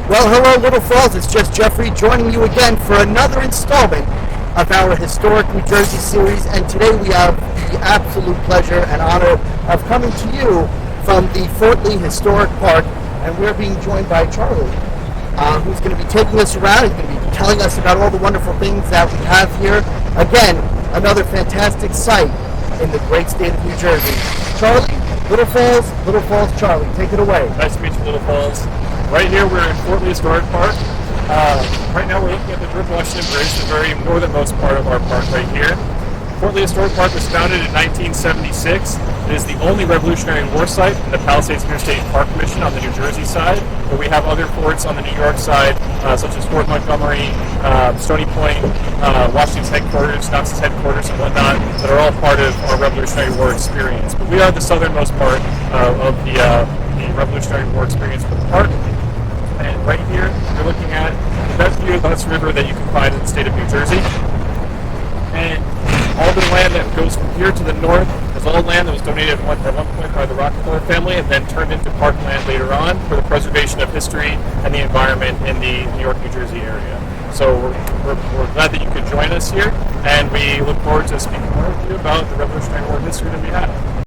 Well, hello, Little Falls. It's just Jeffrey joining you again for another installment of our Historic New Jersey series. And today we have the absolute pleasure and honor of coming to you from the Fort Lee Historic Park. And we're being joined by Charlie, who's going to be taking us around. He's going to be telling us about all the wonderful things that we have here. Again, another fantastic site in the great state of New Jersey. Charlie, Little Falls, Charlie, take it away. Nice to meet you, Little Falls. Right here, we're in Fort Lee Historic Park. Right now, we're looking at the George Washington Bridge, the very northernmost part of our park right here. Fort Lee Historic Park was founded in 1976. It is the only Revolutionary War site in the Palisades Interstate Park Commission on the New Jersey side, but we have other forts on the New York side, such as Fort Montgomery, Stony Point, Washington's headquarters, Knox's headquarters, and whatnot, that are all part of our Revolutionary War experience. But we are the southernmost part of the Revolutionary War experience for the park. And right here, you're looking at the best view of the Hudson River that you can find in the state of New Jersey. And all the land that goes from here to the north is all land that was donated at one point by the Rockefeller family and then turned into parkland later on for the preservation of history and the environment in the New York, New Jersey area. So we're glad that you could join us here, and we look forward to speaking more with you about the Revolutionary War history that we have.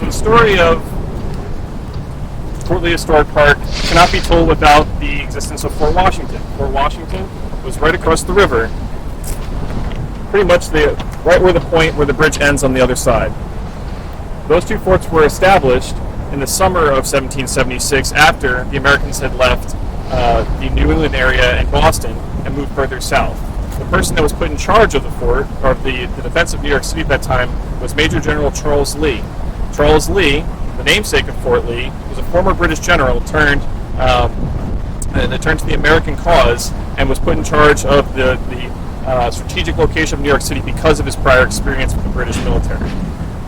The story of Fort Lee Historic Park cannot be told without the existence of Fort Washington. Fort Washington was right across the river, pretty much right where the point where the bridge ends on the other side. Those two forts were established in the summer of 1776 after the Americans had left the New England area and Boston and moved further south. The person that was put in charge of the fort, or the defense of New York City at that time, was Major General Charles Lee. Charles Lee, the namesake of Fort Lee, was a former British general turned to the American cause and was put in charge of the strategic location of New York City because of his prior experience with the British military.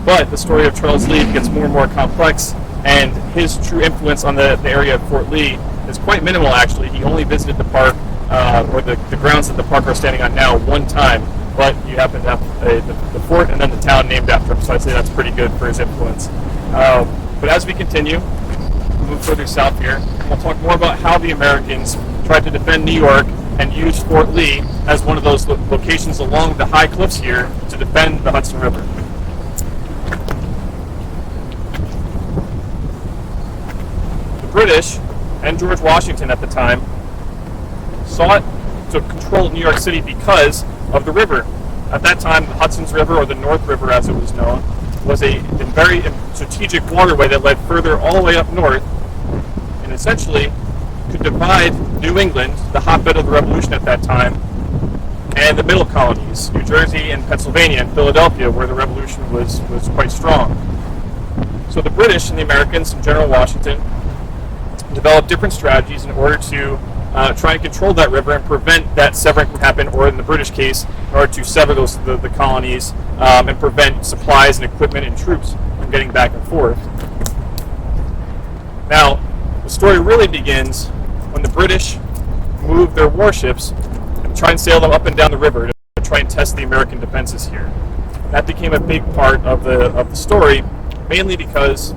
But the story of Charles Lee gets more and more complex, and his true influence on the area of Fort Lee is quite minimal, actually. He only visited the park, or the grounds that the park are standing on now, one time. But you happen to have the fort and then the town named after him, so I'd say that's pretty good for his influence. But as we continue, move further south here, we'll talk more about how the Americans tried to defend New York and used Fort Lee as one of those locations along the high cliffs here to defend the Hudson River. The British and George Washington at the time sought to control New York City because of the river. At that time, the Hudson's River, or the North River as it was known, was a very strategic waterway that led further all the way up north and essentially could divide New England, the hotbed of the Revolution at that time, and the middle colonies, New Jersey and Pennsylvania and Philadelphia, where the Revolution was quite strong. So the British and the Americans and General Washington developed different strategies in order to try and control that river and prevent that severing from happening, or in the British case, in order to sever the colonies and prevent supplies and equipment and troops from getting back and forth. Now, the story really begins when the British moved their warships and tried and sail them up and down the river to try and test the American defenses here. That became a big part of the story, mainly because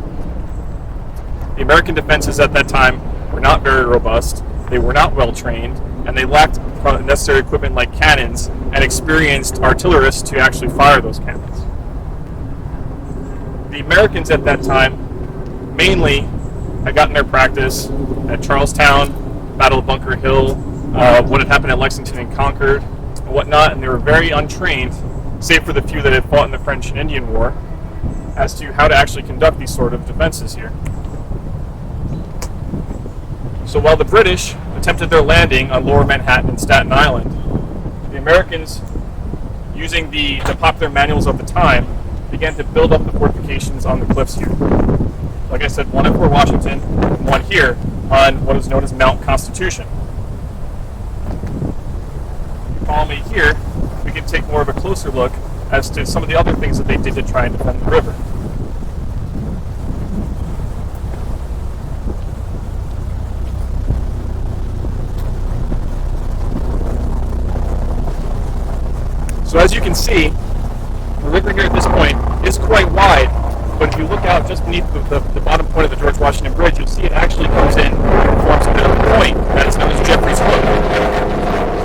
the American defenses at that time were not very robust. They were not well trained, and they lacked necessary equipment like cannons and experienced artillerists to actually fire those cannons. The Americans at that time mainly had gotten their practice at Charlestown, Battle of Bunker Hill, what had happened at Lexington and Concord, and whatnot, and they were very untrained, save for the few that had fought in the French and Indian War, as to how to actually conduct these sort of defenses here. So while the British attempted their landing on Lower Manhattan and Staten Island, the Americans, using the popular manuals of the time, began to build up the fortifications on the cliffs here. Like I said, one at Fort Washington, and one here on what is known as Mount Constitution. If you follow me here, we can take more of a closer look as to some of the other things that they did to try and defend the river. So as you can see, the river here at this point is quite wide, but if you look out just beneath the bottom point of the George Washington Bridge, you'll see it actually comes in and forms a bit of a point that is known as Jeffrey's Hook.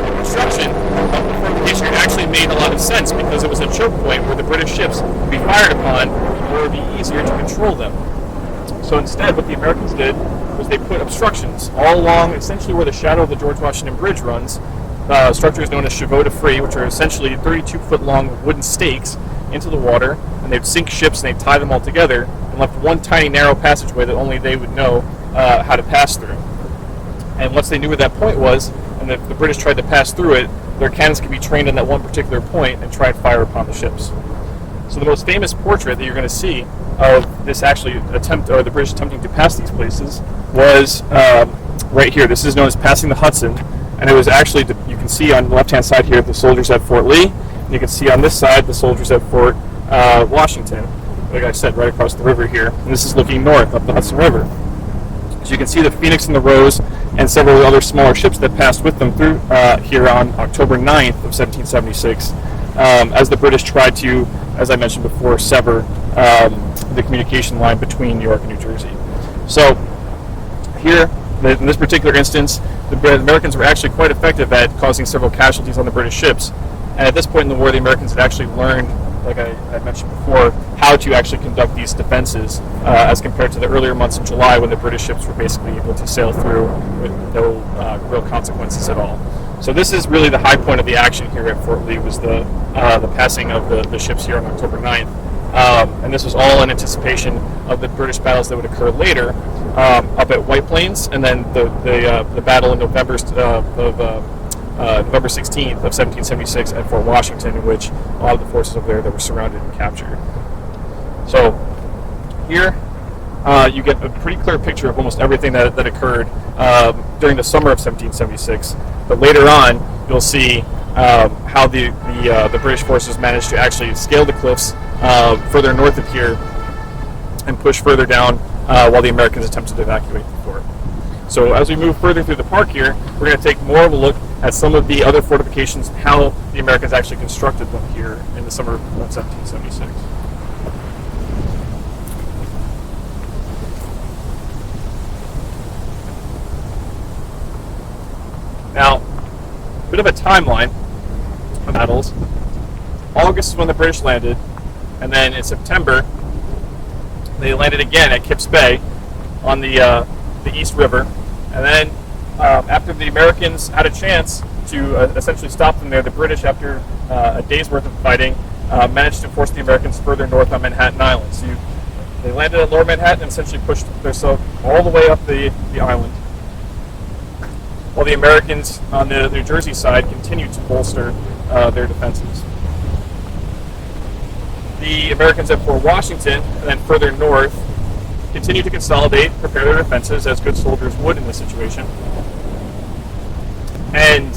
The construction of the fortification actually made a lot of sense because it was a choke point where the British ships would be fired upon, or it would be easier to control them. So instead, what the Americans did was they put obstructions all along essentially where the shadow of the George Washington Bridge runs, structures known as chevaux de frise, which are essentially 32-foot long wooden stakes into the water, and they'd sink ships and they'd tie them all together and left one tiny narrow passageway that only they would know how to pass through. And once they knew where that point was, and the British tried to pass through it, their cannons could be trained on that one particular point and try and fire upon the ships. So the most famous portrait that you're going to see of this actually attempt, or the British attempting to pass these places, was right here. This is known as passing the Hudson, and it was actually, you can see on the left-hand side here, the soldiers at Fort Lee, and you can see on this side the soldiers at Fort Washington, like I said, right across the river here. And this is looking north up the Hudson River. So you can see the Phoenix and the Rose and several other smaller ships that passed with them through here on October 9th of 1776, as the British tried to, as I mentioned before, sever the communication line between New York and New Jersey. So here, in this particular instance, the Americans were actually quite effective at causing several casualties on the British ships. And at this point in the war, the Americans had actually learned, like I mentioned before, how to actually conduct these defenses as compared to the earlier months in July when the British ships were basically able to sail through with no real consequences at all. So this is really the high point of the action here at Fort Lee, was the passing of the ships here on October 9th. And this was all in anticipation of the British battles that would occur later up at White Plains, and then the battle in November 16th of 1776 at Fort Washington, in which a lot of the forces over there that were surrounded and captured. So here you get a pretty clear picture of almost everything that occurred during the summer of 1776. But later on, you'll see how the British forces managed to actually scale the cliffs further north of here and push further down while the Americans attempted to evacuate the fort. So as we move further through the park here, we're going to take more of a look at some of the other fortifications and how the Americans actually constructed them here in the summer of 1776. Now, a bit of a timeline of battles. August is when the British landed, and then in September they landed again at Kips Bay on the East River, and then after the Americans had a chance to essentially stop them there, the British, after a day's worth of fighting, managed to force the Americans further north on Manhattan Island. So they landed at Lower Manhattan and essentially pushed themselves all the way up the island, while the Americans on the New Jersey side continued to bolster their defenses. The Americans at Fort Washington, and then further north, continued to consolidate, prepare their defenses, as good soldiers would in this situation. And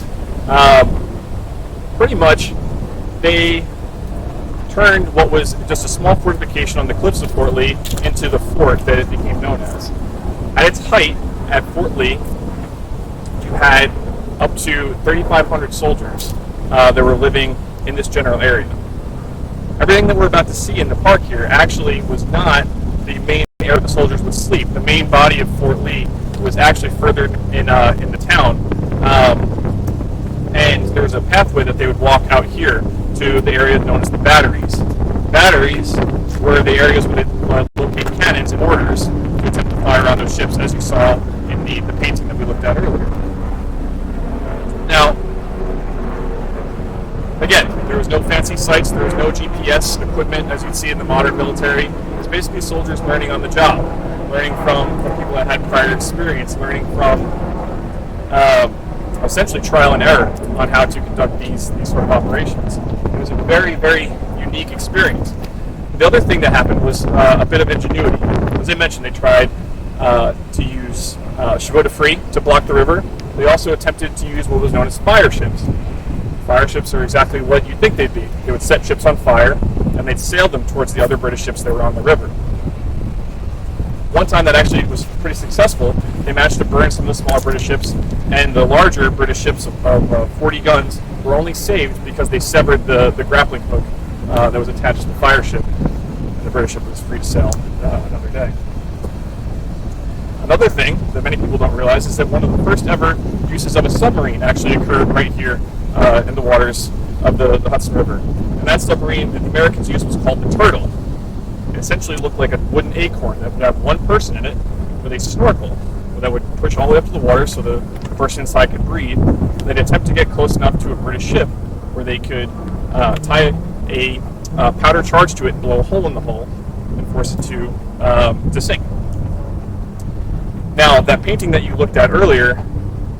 pretty much they turned what was just a small fortification on the cliffs of Fort Lee into the fort that it became known as. At its height, at Fort Lee, you had up to 3,500 soldiers that were living in this general area. Everything that we're about to see in the park here actually was not the main area the soldiers would sleep. The main body of Fort Lee was actually further in the town, and there was a pathway that they would walk out here to the area known as the batteries. Batteries were the areas where they locate cannons and mortars to attempt to fire on those ships, as you saw in the painting that we looked at earlier. Now, again, there was no fancy sights, there was no GPS equipment as you'd see in the modern military. It was basically soldiers learning on the job, learning from people that had prior experience, learning from essentially trial and error on how to conduct these sort of operations. It was a very, very unique experience. The other thing that happened was a bit of ingenuity. As I mentioned, they tried to use chevaux de frise to block the river. They also attempted to use what was known as fire ships. Fire ships are exactly what you'd think they'd be. They would set ships on fire, and they'd sail them towards the other British ships that were on the river. One time that actually was pretty successful, they managed to burn some of the smaller British ships, and the larger British ships of 40 guns were only saved because they severed the grappling hook that was attached to the fire ship, and the British ship was free to sail another day. Another thing that many people don't realize is that one of the first ever uses of a submarine actually occurred right here in the waters of the Hudson River. And that submarine that the Americans used was called the Turtle. It essentially looked like a wooden acorn that would have one person in it with a snorkel that would push all the way up to the water so the person inside could breathe. They'd attempt to get close enough to a British ship where they could tie a powder charge to it and blow a hole in the hull and force it to sink. Now, that painting that you looked at earlier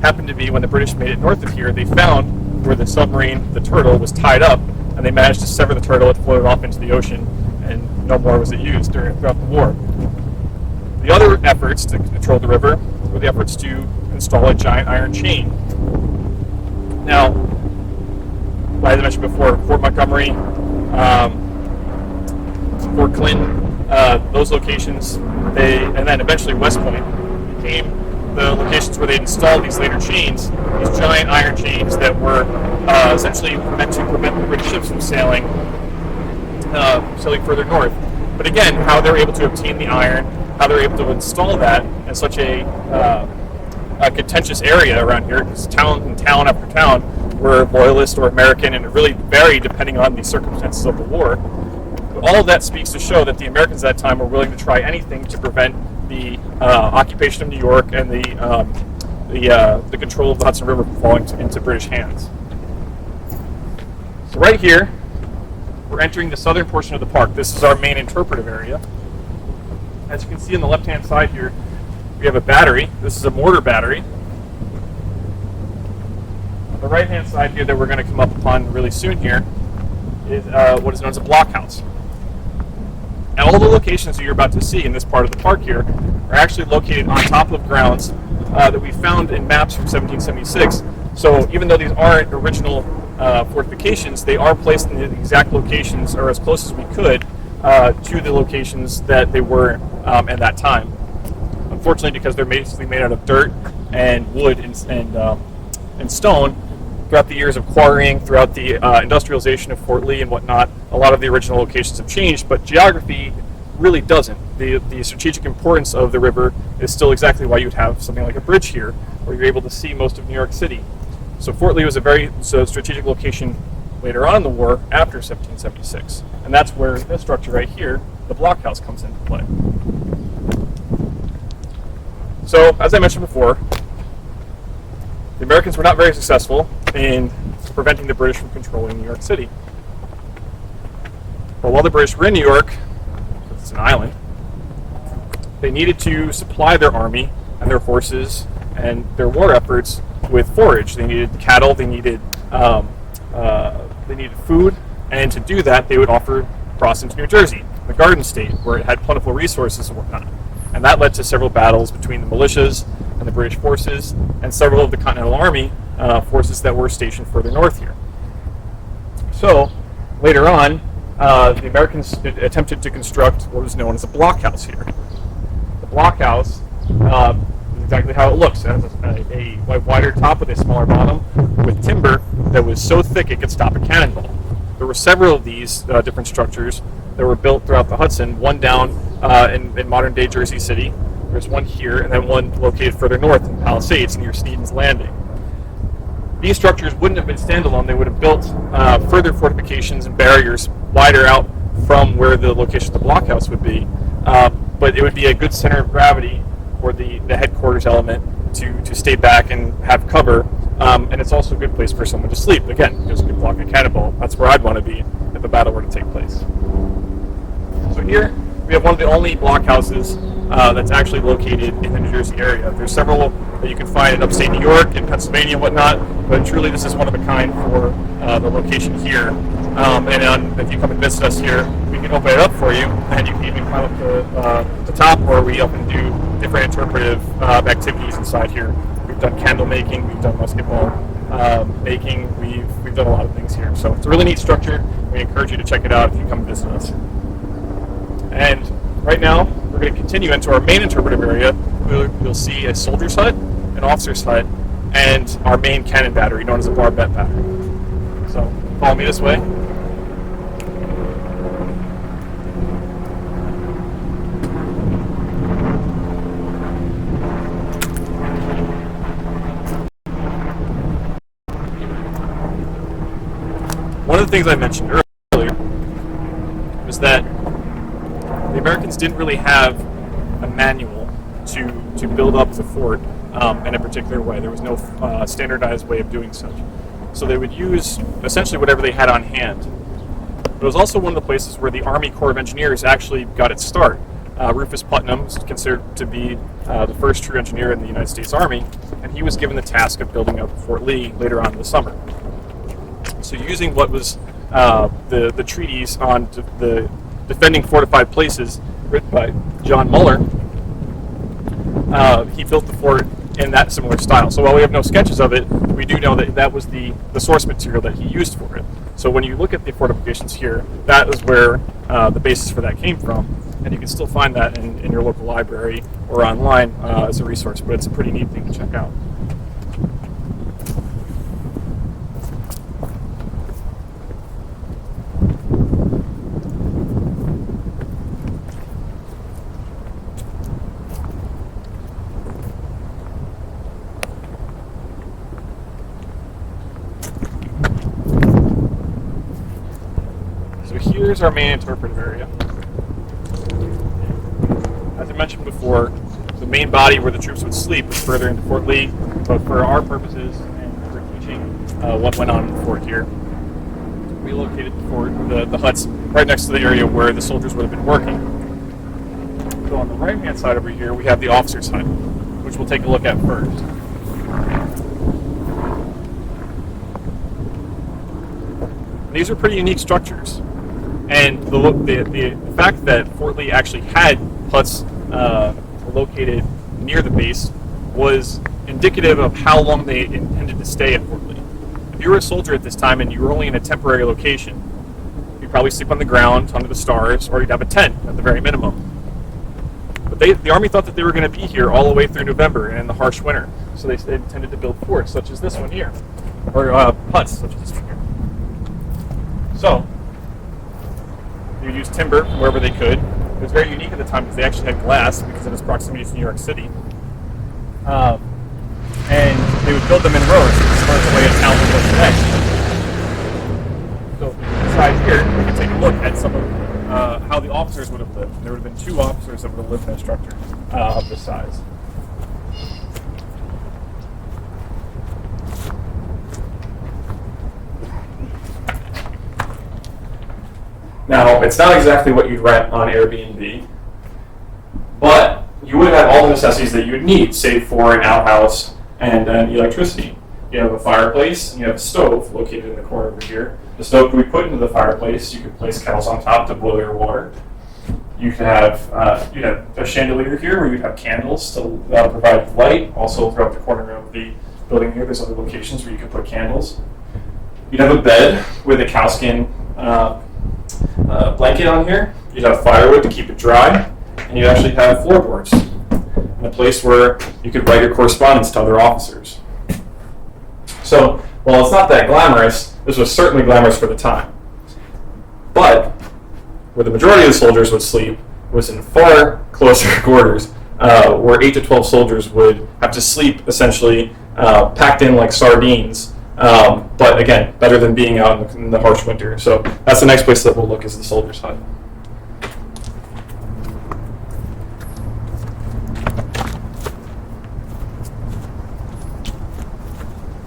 happened to be when the British made it north of here. They found where the submarine, the Turtle, was tied up, and they managed to sever the turtle. It floated off into the ocean, and no more was it used throughout the war. The other efforts to control the river were the efforts to install a giant iron chain. Now, as I mentioned before, Fort Montgomery, Fort Clinton, those locations, and then eventually West Point became the locations where they installed these later chains, these giant iron chains that were essentially meant to prevent the British ships from sailing further north. But again, how they were able to obtain the iron, how they were able to install that in such a contentious area around here, because town after town were loyalist or American, and it really varied depending on the circumstances of the war. But all of that speaks to show that the Americans at that time were willing to try anything to prevent the occupation of New York and the control of the Hudson River falling into British hands. So right here, we're entering the southern portion of the park. This is our main interpretive area. As you can see on the left-hand side here, we have a battery. This is a mortar battery. On the right-hand side here that we're going to come up upon really soon here is what is known as a blockhouse. And all the locations that you're about to see in this part of the park here are actually located on top of grounds that we found in maps from 1776. So even though these aren't original fortifications, they are placed in the exact locations, or as close as we could, to the locations that they were at that time. Unfortunately, because they're basically made out of dirt and wood and stone, throughout the years of quarrying, throughout the industrialization of Fort Lee and whatnot, a lot of the original locations have changed, but geography really doesn't. The strategic importance of the river is still exactly why you'd have something like a bridge here, where you're able to see most of New York City. So Fort Lee was a very strategic location later on in the war, after 1776. And that's where this structure right here, the blockhouse, comes into play. So, as I mentioned before, the Americans were not very successful in preventing the British from controlling New York City. But while the British were in New York, it's an island, they needed to supply their army and their horses and their war efforts with forage. They needed cattle, they needed food, and to do that, they would offer cross into New Jersey, the Garden State, where it had plentiful resources and whatnot. And that led to several battles between the militias and the British forces, and several of the Continental Army forces that were stationed further north here. So, later on, the Americans attempted to construct what was known as a blockhouse here. The blockhouse is exactly how it looks. It has a wider top with a smaller bottom, with timber that was so thick it could stop a cannonball. There were several of these different structures that were built throughout the Hudson, one down in modern-day Jersey City. There's one here, and then one located further north in Palisades near Sneedon's Landing. These structures wouldn't have been standalone. They would have built further fortifications and barriers wider out from where the location of the blockhouse would be. But it would be a good center of gravity for the headquarters element to stay back and have cover. And it's also a good place for someone to sleep. Again, because you can block a cannonball. That's where I'd want to be if a battle were to take place. So here we have one of the only blockhouses that's actually located in the New Jersey area. There's several that you can find in upstate New York and Pennsylvania and whatnot, but truly this is one of a kind for the location here. And if you come and visit us here, we can open it up for you, and you can even climb up to the top, where we often do different interpretive activities inside here. We've done candle making, we've done musket ball making, we've done a lot of things here. So it's a really neat structure. We encourage you to check it out if you come visit us. And right now, we're going to continue into our main interpretive area. You'll see a soldier's hut, an officer's hut, and our main cannon battery, known as a barbette battery. So follow me this way. One of the things I mentioned earlier was that the Americans didn't really have a manual to build up the fort in a particular way. There was no standardized way of doing such. So they would use essentially whatever they had on hand. But it was also one of the places where the Army Corps of Engineers actually got its start. Rufus Putnam was considered to be the first true engineer in the United States Army, and he was given the task of building up Fort Lee later on in the summer. So using what was the treaties on the defending fortified places written by John Muller, he built the fort in that similar style. So while we have no sketches of it, we do know that that was the source material that he used for it. So when you look at the fortifications here, that is where the basis for that came from, and you can still find that in your local library or online as a resource, but it's a pretty neat thing to check out. Here's our main interpretive area. As I mentioned before, the main body where the troops would sleep was further into Fort Lee, but for our purposes and for teaching what went on in the fort here, we located the fort, the huts, right next to the area where the soldiers would have been working. So on the right-hand side over here, we have the officer's hut, which we'll take a look at first. These are pretty unique structures. And the fact that Fort Lee actually had huts located near the base was indicative of how long they intended to stay at Fort Lee. If you were a soldier at this time and you were only in a temporary location, you'd probably sleep on the ground under the stars, or you'd have a tent at the very minimum. But the Army thought that they were going to be here all the way through November and in the harsh winter, so they intended to build forts such as this one here, or huts such as this one here. So they would use timber from wherever they could. It was very unique at the time because they actually had glass because of its proximity to New York City. And they would build them in rows, similar to the way a town would look today. So inside here, we can take a look at some of how the officers would have lived. And there would have been 2 officers that would have lived in a structure of this size. Now, it's not exactly what you'd rent on Airbnb, but you would have all the necessities that you would need, save for an outhouse and electricity. You have a fireplace, and you have a stove located in the corner over here. The stove could be put into the fireplace. You could place kettles on top to boil your water. You could have you'd have a chandelier here where you'd have candles to provide light. Also, throughout the corner of the building here, there's other locations where you could put candles. You'd have a bed with a cowskin blanket on here. You'd have firewood to keep it dry, and you'd actually have floorboards and a place where you could write your correspondence to other officers. So, while it's not that glamorous, this was certainly glamorous for the time. But where the majority of the soldiers would sleep was in far closer quarters, where 8 to 12 soldiers would have to sleep essentially packed in like sardines. But again, better than being out in the harsh winter. So that's the next place that we'll look, is the soldier's hut.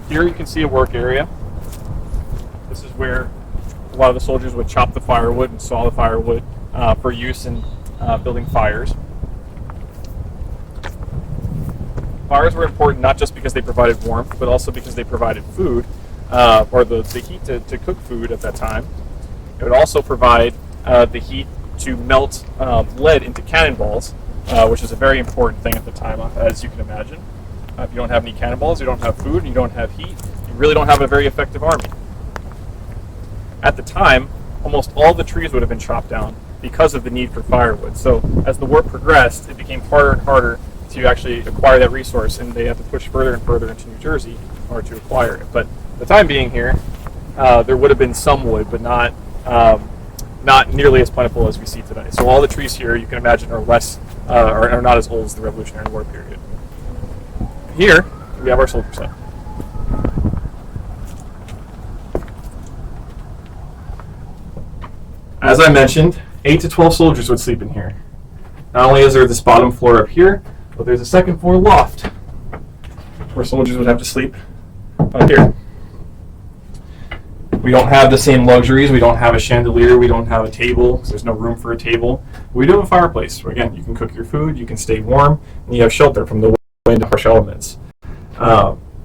Here you can see a work area. This is where a lot of the soldiers would chop the firewood and saw the firewood for use in building fires. Fires were important not just because they provided warmth, but also because they provided food, or the heat to cook food at that time. It would also provide the heat to melt lead into cannonballs, which is a very important thing at the time, as you can imagine. If you don't have any cannonballs, you don't have food, and you don't have heat, you really don't have a very effective army. At the time, almost all the trees would have been chopped down because of the need for firewood. So as the war progressed, it became harder and harder to actually acquire that resource, and they had to push further and further into New Jersey in order to acquire it. But the time being here, there would have been some wood, but not nearly as plentiful as we see today. So all the trees here, you can imagine, are less are not as old as the Revolutionary War period. Here we have our soldier set. As I mentioned, 8 to 12 soldiers would sleep in here. Not only is there this bottom floor up here, but there's a second floor loft where soldiers would have to sleep up here. We don't have the same luxuries. We don't have a chandelier. We don't have a table because there's no room for a table. We do have a fireplace where, again, you can cook your food, you can stay warm, and you have shelter from the wind and harsh elements.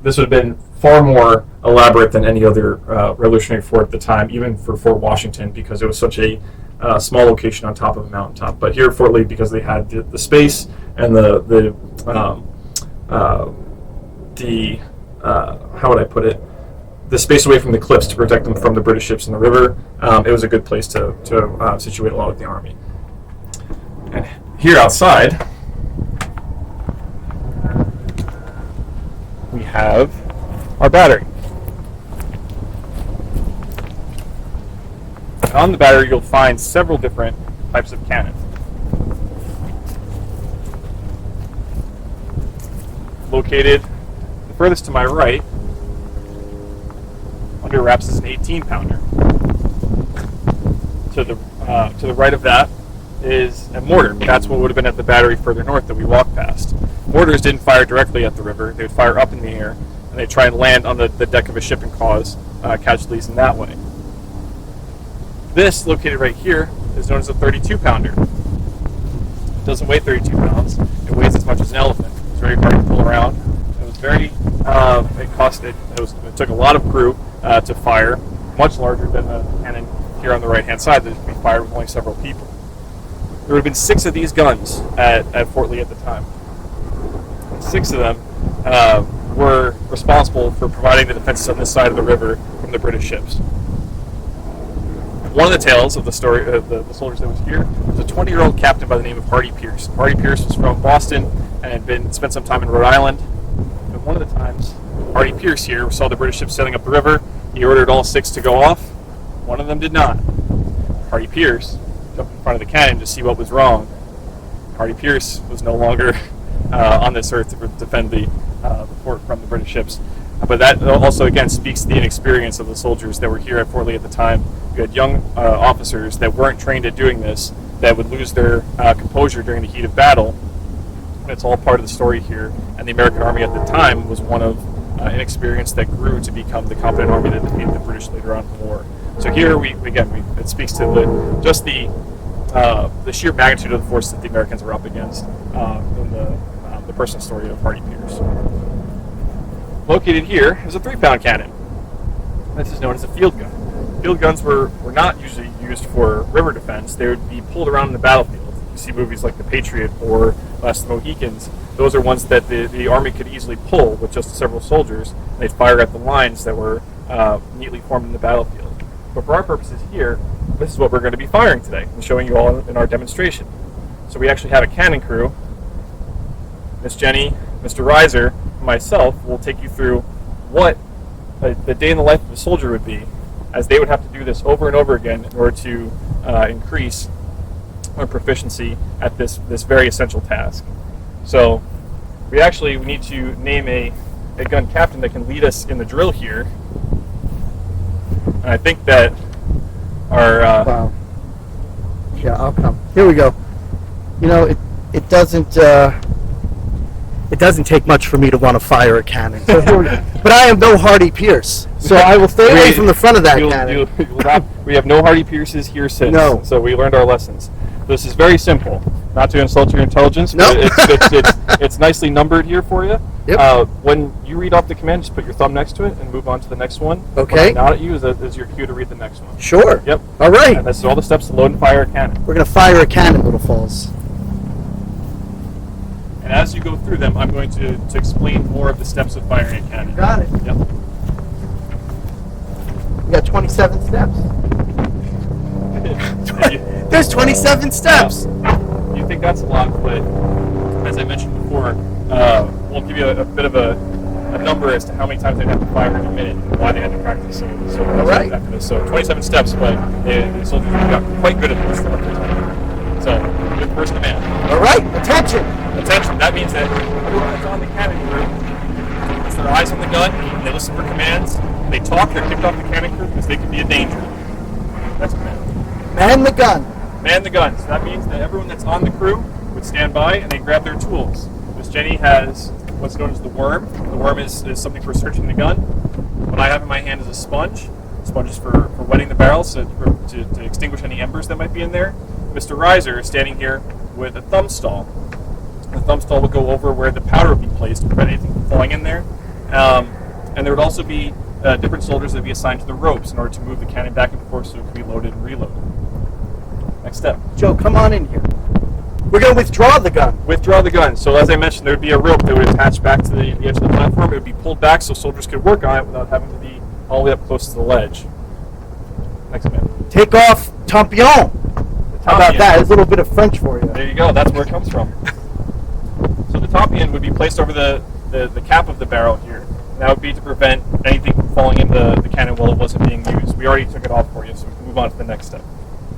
This would have been far more elaborate than any other Revolutionary fort at the time, even for Fort Washington, because it was such a small location on top of a mountaintop. But here at Fort Lee, because they had the space and how would I put it? The space away from the cliffs to protect them from the British ships in the river, it was a good place to situate a lot of the army. And here outside, we have our battery. On the battery, you'll find several different types of cannon. Located the furthest to my right, under wraps, is an 18-pounder. To the right of that is a mortar. That's what would have been at the battery further north that we walked past. Mortars didn't fire directly at the river. They would fire up in the air, and they'd try and land on the deck of a ship and cause casualties in that way. This, located right here, is known as a 32-pounder. It doesn't weigh 32 pounds. It weighs as much as an elephant. It's very hard to pull around. It was very, it took a lot of crew to fire, much larger than the cannon here on the right-hand side that could be fired with only several people. There would have been 6 of these guns at Fort Lee at the time. And 6 of them were responsible for providing the defenses on this side of the river from the British ships. One of the tales of the story of the soldiers that was here was a 20-year-old captain by the name of Hardy Pierce. Hardy Pierce was from Boston and had spent some time in Rhode Island. And one of the times, Hardy Pierce here saw the British ships sailing up the river. He ordered all 6 to go off. One of them did not. Hardy Pierce jumped in front of the cannon to see what was wrong. Hardy Pierce was no longer on this earth to defend the fort from the British ships. But that also, again, speaks to the inexperience of the soldiers that were here at Fort Lee at the time. You had young officers that weren't trained at doing this, that would lose their composure during the heat of battle. And it's all part of the story here. And the American Army at the time was one of inexperience that grew to become the competent army that defeated the British later on in the war. So here, it speaks to the sheer magnitude of the force that the Americans were up against in the personal story of Hardy Pierce. Located here is a 3-pound cannon. This is known as a field gun. Field guns were not usually used for river defense. They would be pulled around in the battlefield. You see movies like The Patriot or Last of the Mohicans. Those are ones that the army could easily pull with just several soldiers. They'd fire at the lines that were neatly formed in the battlefield. But for our purposes here, this is what we're going to be firing today and showing you all in our demonstration. So we actually have a cannon crew. Miss Jenny, Mr. Reiser, and myself will take you through what the day in the life of a soldier would be, as they would have to do this over and over again in order to increase our proficiency at this very essential task. So we need to name a gun captain that can lead us in the drill here. And I think that our wow. Yeah, I'll come. Here we go. You know, it doesn't take much for me to want to fire a cannon. So here we go. But I am no Hardy Pierce, so I will stay away from the front of that cannon. We have no Hardy Pierces here since. No. So we learned our lessons. This is very simple. Not to insult your intelligence, but it's nicely numbered here for you. Yep. When you read off the command, just put your thumb next to it and move on to the next one. Okay. When I nod at you is your cue to read the next one. Sure. Yep. All right. And that's all the steps to load and fire a cannon. We're going to fire a cannon, Little Falls. And as you go through them, I'm going to explain more of the steps of firing a cannon. Got it. Yep. We got 27 steps. There's 27 steps. You think that's a lot, but as I mentioned before, we'll give you a bit of a a number as to how many times they'd have to fire in a minute and why they had to practice so right. after this. So 27 steps, but the soldiers got quite good at this stuff. So, good first command. All right, attention. Attention, that means that everyone that's on the cannon crew puts their eyes on the gun, they listen for commands, they talk, they're kicked off the cannon crew because they could be a danger. Next command. Man the gun. Man the gun. So that means that everyone that's on the crew would stand by and they grab their tools. Miss Jenny has what's known as the worm. The worm is something for searching the gun. What I have in my hand is a sponge. The sponge is for wetting the barrels to extinguish any embers that might be in there. Mr. Reiser is standing here with a thumb stall. The thumb stall will go over where the powder would be placed to prevent anything from falling in there. And there would also be different soldiers that would be assigned to the ropes in order to move the cannon back and forth so it could be loaded and reloaded. Next step. Joe, come on in here. We're going to withdraw the gun. Withdraw the gun. So as I mentioned, there would be a rope that would attach back to the edge of the platform. It would be pulled back so soldiers could work on it without having to be all the way up close to the ledge. Next minute. Take off tampion. How about that? It's a little bit of French for you. There you go. That's where it comes from. So the tampion would be placed over the cap of the barrel here. And that would be to prevent anything from falling into the cannon while it wasn't being used. We already took it off for you, so we can move on to the next step.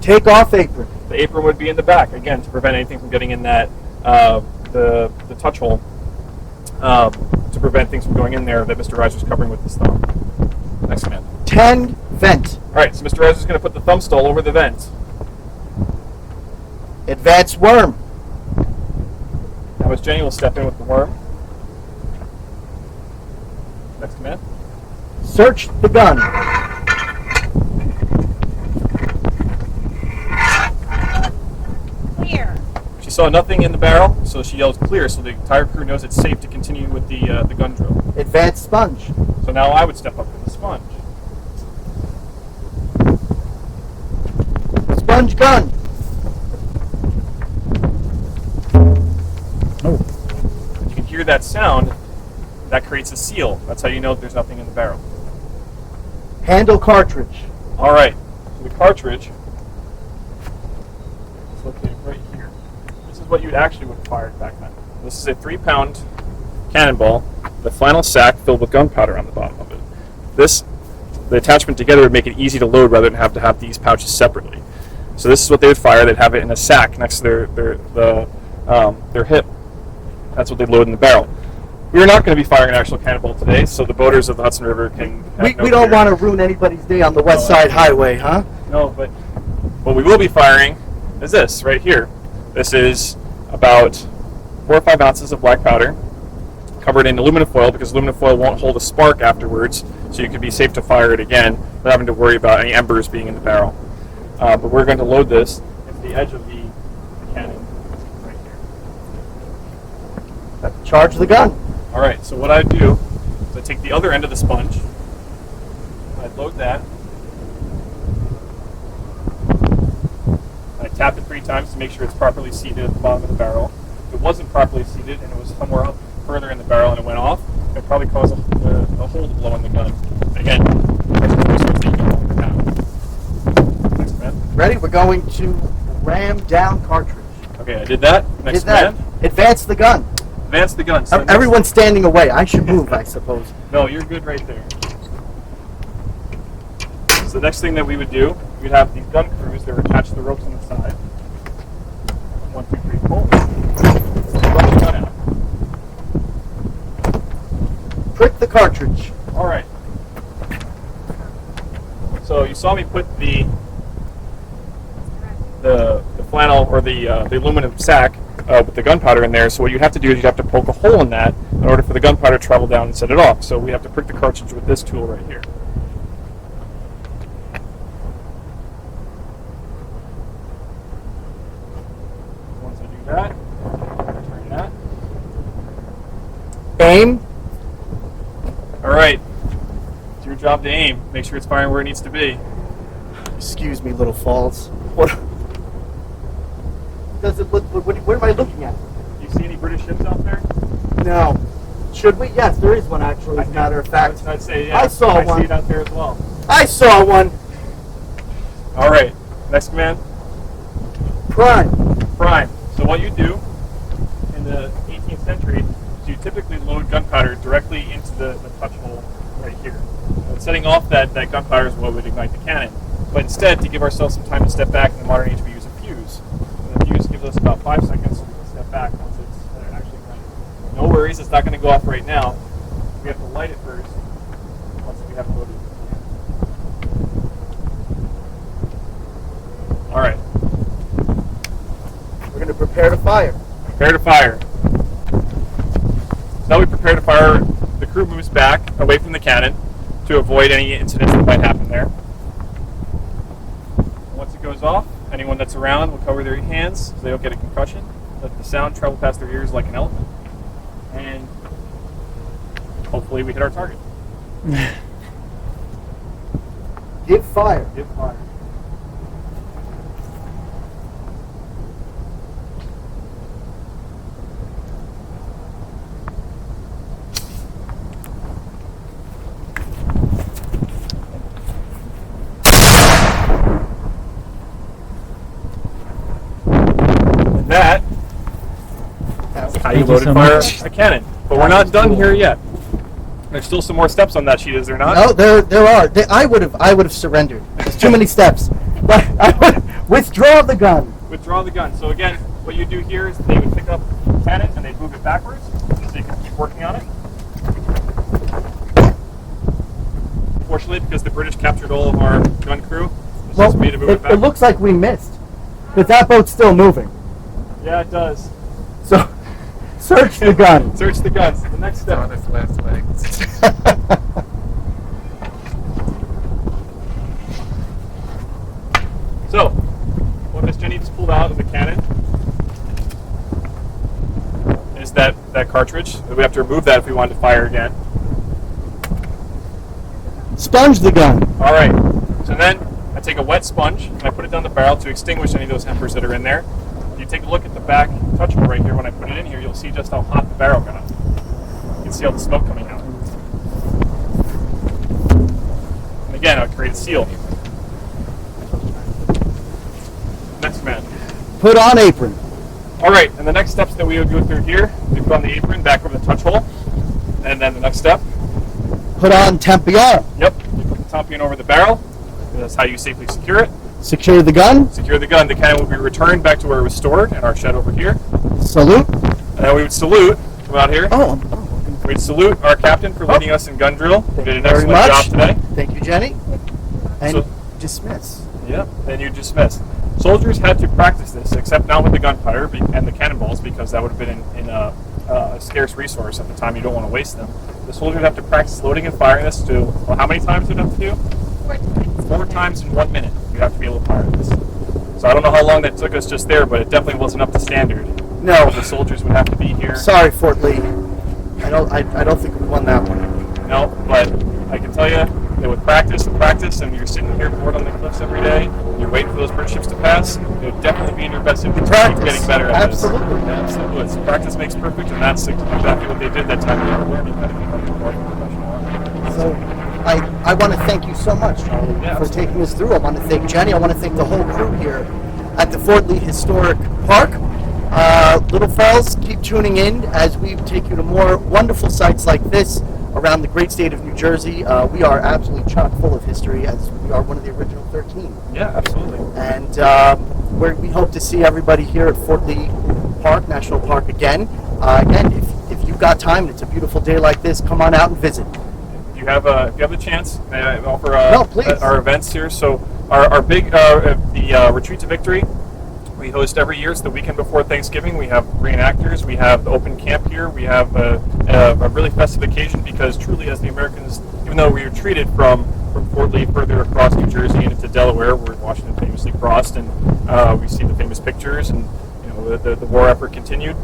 Take off apron. The apron would be in the back, again, to prevent anything from getting in that, the touch hole, to prevent things from going in there that Mr. Reiser's covering with his thumb. Next command. Tend vent. All right, so Mr. Reiser's going to put the thumb stall over the vent. Advance worm. Now Miss Jenny will step in with the worm. Next command. Search the gun. Clear. She saw nothing in the barrel, so she yells clear, so the entire crew knows it's safe to continue with the gun drill. Advance sponge. So now I would step up with the sponge. Sponge gun. You can hear that sound. That creates a seal. That's how you know there's nothing in the barrel. Handle cartridge. All right, so the cartridge is located right here. This is what you actually would have fired back then. This is a 3-pound cannonball, the flannel sack filled with gunpowder on the bottom of it. The attachment together would make it easy to load rather than have to have these pouches separately. So this is what they would fire. They'd have it in a sack next to their hip. That's what they'd load in the barrel. We are not going to be firing an actual cannonball today, so the boaters of the Hudson River can have We don't want to ruin anybody's day on the West Side Highway, huh? No, but what we will be firing is this right here. This is about 4 or 5 ounces of black powder covered in aluminum foil because aluminum foil won't hold a spark afterwards, so you can be safe to fire it again without having to worry about any embers being in the barrel. But we're going to load this into the edge of the cannon right here. Charge the gun. All right, so what I do is I take the other end of the sponge, I load that, I tap it 3 times to make sure it's properly seated at the bottom of the barrel. If it wasn't properly seated and it was somewhere up further in the barrel and it went off, it would probably cause a hole to blow in the gun. Again, next command. Ready? We're going to ram down cartridge. Okay, I did that. Next Did that. command. Advance the gun. Advance the gun. So Everyone's standing away. I should move, I suppose. No, you're good right there. So the next thing that we would do, we'd have these gun crews that were attached to the ropes on the side. 1, 2, 3, pull. Run the gun out. Prick the cartridge. All right. So you saw me put the flannel or the aluminum sack with the gunpowder in there. So what you'd have to do is you'd have to poke a hole in that in order for the gunpowder to travel down and set it off. So we have to prick the cartridge with this tool right here. Once I do that, turn that. Aim. All right. It's your job to aim. Make sure it's firing where it needs to be. Excuse me, little falls. What does it look? What am I looking at? Do you see any British ships out there? No. Should we? Yes, there is one actually. As a matter of fact, I'd say yeah. I saw I one. see it out there as well. I saw one. All right. Next command. Prime. Prime. So what you do in the 18th century, you typically load gunpowder directly into the touch hole right here. And setting off that gunpowder is what would ignite the cannon. But instead, to give ourselves some time to step back, in the modern age we use a fuse. And the fuse gives us about 5 seconds so we can step back once it's actually ignited. No worries, it's not going to go off right now. We have to light it first once we have loaded. All right. We're going to prepare to fire. Prepare to fire. So now we prepare to fire. The crew moves back away from the cannon to avoid any incidents that might happen there. Once it goes off, anyone that's around will cover their hands so they don't get a concussion. Let the sound travel past their ears like an elephant. And hopefully we hit our target. Give fire. Give fire. That's how you load and fire a cannon. But we're not done here yet. There's still some more steps on that sheet, is there not? No, there are. I would have surrendered. There's too many steps. But I would withdraw the gun. Withdraw the gun. So again, what you do here is they would pick up the cannon and they move it backwards so you can keep working on it. Fortunately, because the British captured all of our gun crew, it's just me to move it back. It looks like we missed. But that boat's still moving. Yeah, it does. So, search the gun. Search the guns. The next step. On its last legs. So, what Miss Jenny just pulled out of the cannon is that cartridge. We have to remove that if we want to fire again. Sponge the gun. All right. So then I take a wet sponge and I put it down the barrel to extinguish any of those embers that are in there. If you take a look at the back touch hole right here, when I put it in here, you'll see just how hot the barrel got. You can see all the smoke coming out. And again, I'll create a seal. Next man. Put on apron. All right, and the next steps that we would go through here, we put on the apron back over the touch hole. And then the next step. Put on tampion. Yep, you put the tampion over the barrel. That's how you safely secure it. Secure the gun. Secure the gun. The cannon will be returned back to where it was stored in our shed over here. Salute. And then we would salute. Come out here. Oh, We'd salute our captain for leading us in gun drill. He did an very excellent much. job today. Thank you, Jenny. And So- dismiss. Yeah, then you dismiss. Soldiers had to practice this, except not with the gunpowder and the cannonballs, because that would have been in a scarce resource at the time. You don't want to waste them. The soldiers have to practice loading and firing this to, well, how many times do you have to do? 4 times in 1 minute. You have to be able to fire this. So I don't know how long that took us just there, but it definitely wasn't up to standard. No. The soldiers would have to be here. Sorry, Fort Lee. I don't think we won that one. No, but I can tell you that with practice and practice, and you're sitting here bored on the cliffs every day, and you're waiting for those British ships to pass, it would definitely be in your best interest to keep Practice. getting better at Absolutely. this. Absolutely. So practice makes perfect, and that's exactly what they did that time. They were learning how to become more professional. So I want to thank you so much, Charlie, Yeah, for absolutely. taking us through. I want to thank Jenny. I want to thank the whole crew here at the Fort Lee Historic Park. Little Falls, keep tuning in as we take you to more wonderful sites like this around the great state of New Jersey. We are absolutely chock full of history, as we are one of the original 13. Yeah, absolutely. And we hope to see everybody here at Fort Lee Park, National Park again. Again, if you've got time and it's a beautiful day like this, come on out and visit. If you have the chance, may I offer No, please. our events here? So our big the Retreat to Victory, we host every year. It's the weekend before Thanksgiving. We have reenactors. We have the open camp here. We have a really festive occasion because truly, as the Americans, even though we retreated from Fort Lee further across New Jersey and into Delaware, where Washington famously crossed, and we see the famous pictures, and the war effort continued.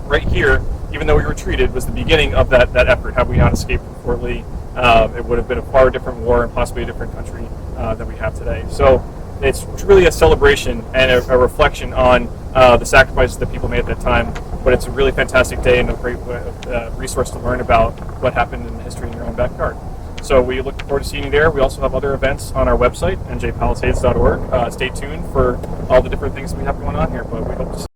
Right here, even though we retreated, was the beginning of that effort. Had we not escaped from Fort Lee, it would have been a far different war and possibly a different country than we have today. So it's truly a celebration and a reflection on the sacrifices that people made at that time. But it's a really fantastic day and a great resource to learn about what happened in history in your own backyard. So we look forward to seeing you there. We also have other events on our website, njpalisades.org. Stay tuned for all the different things we have going on here, but we hope to see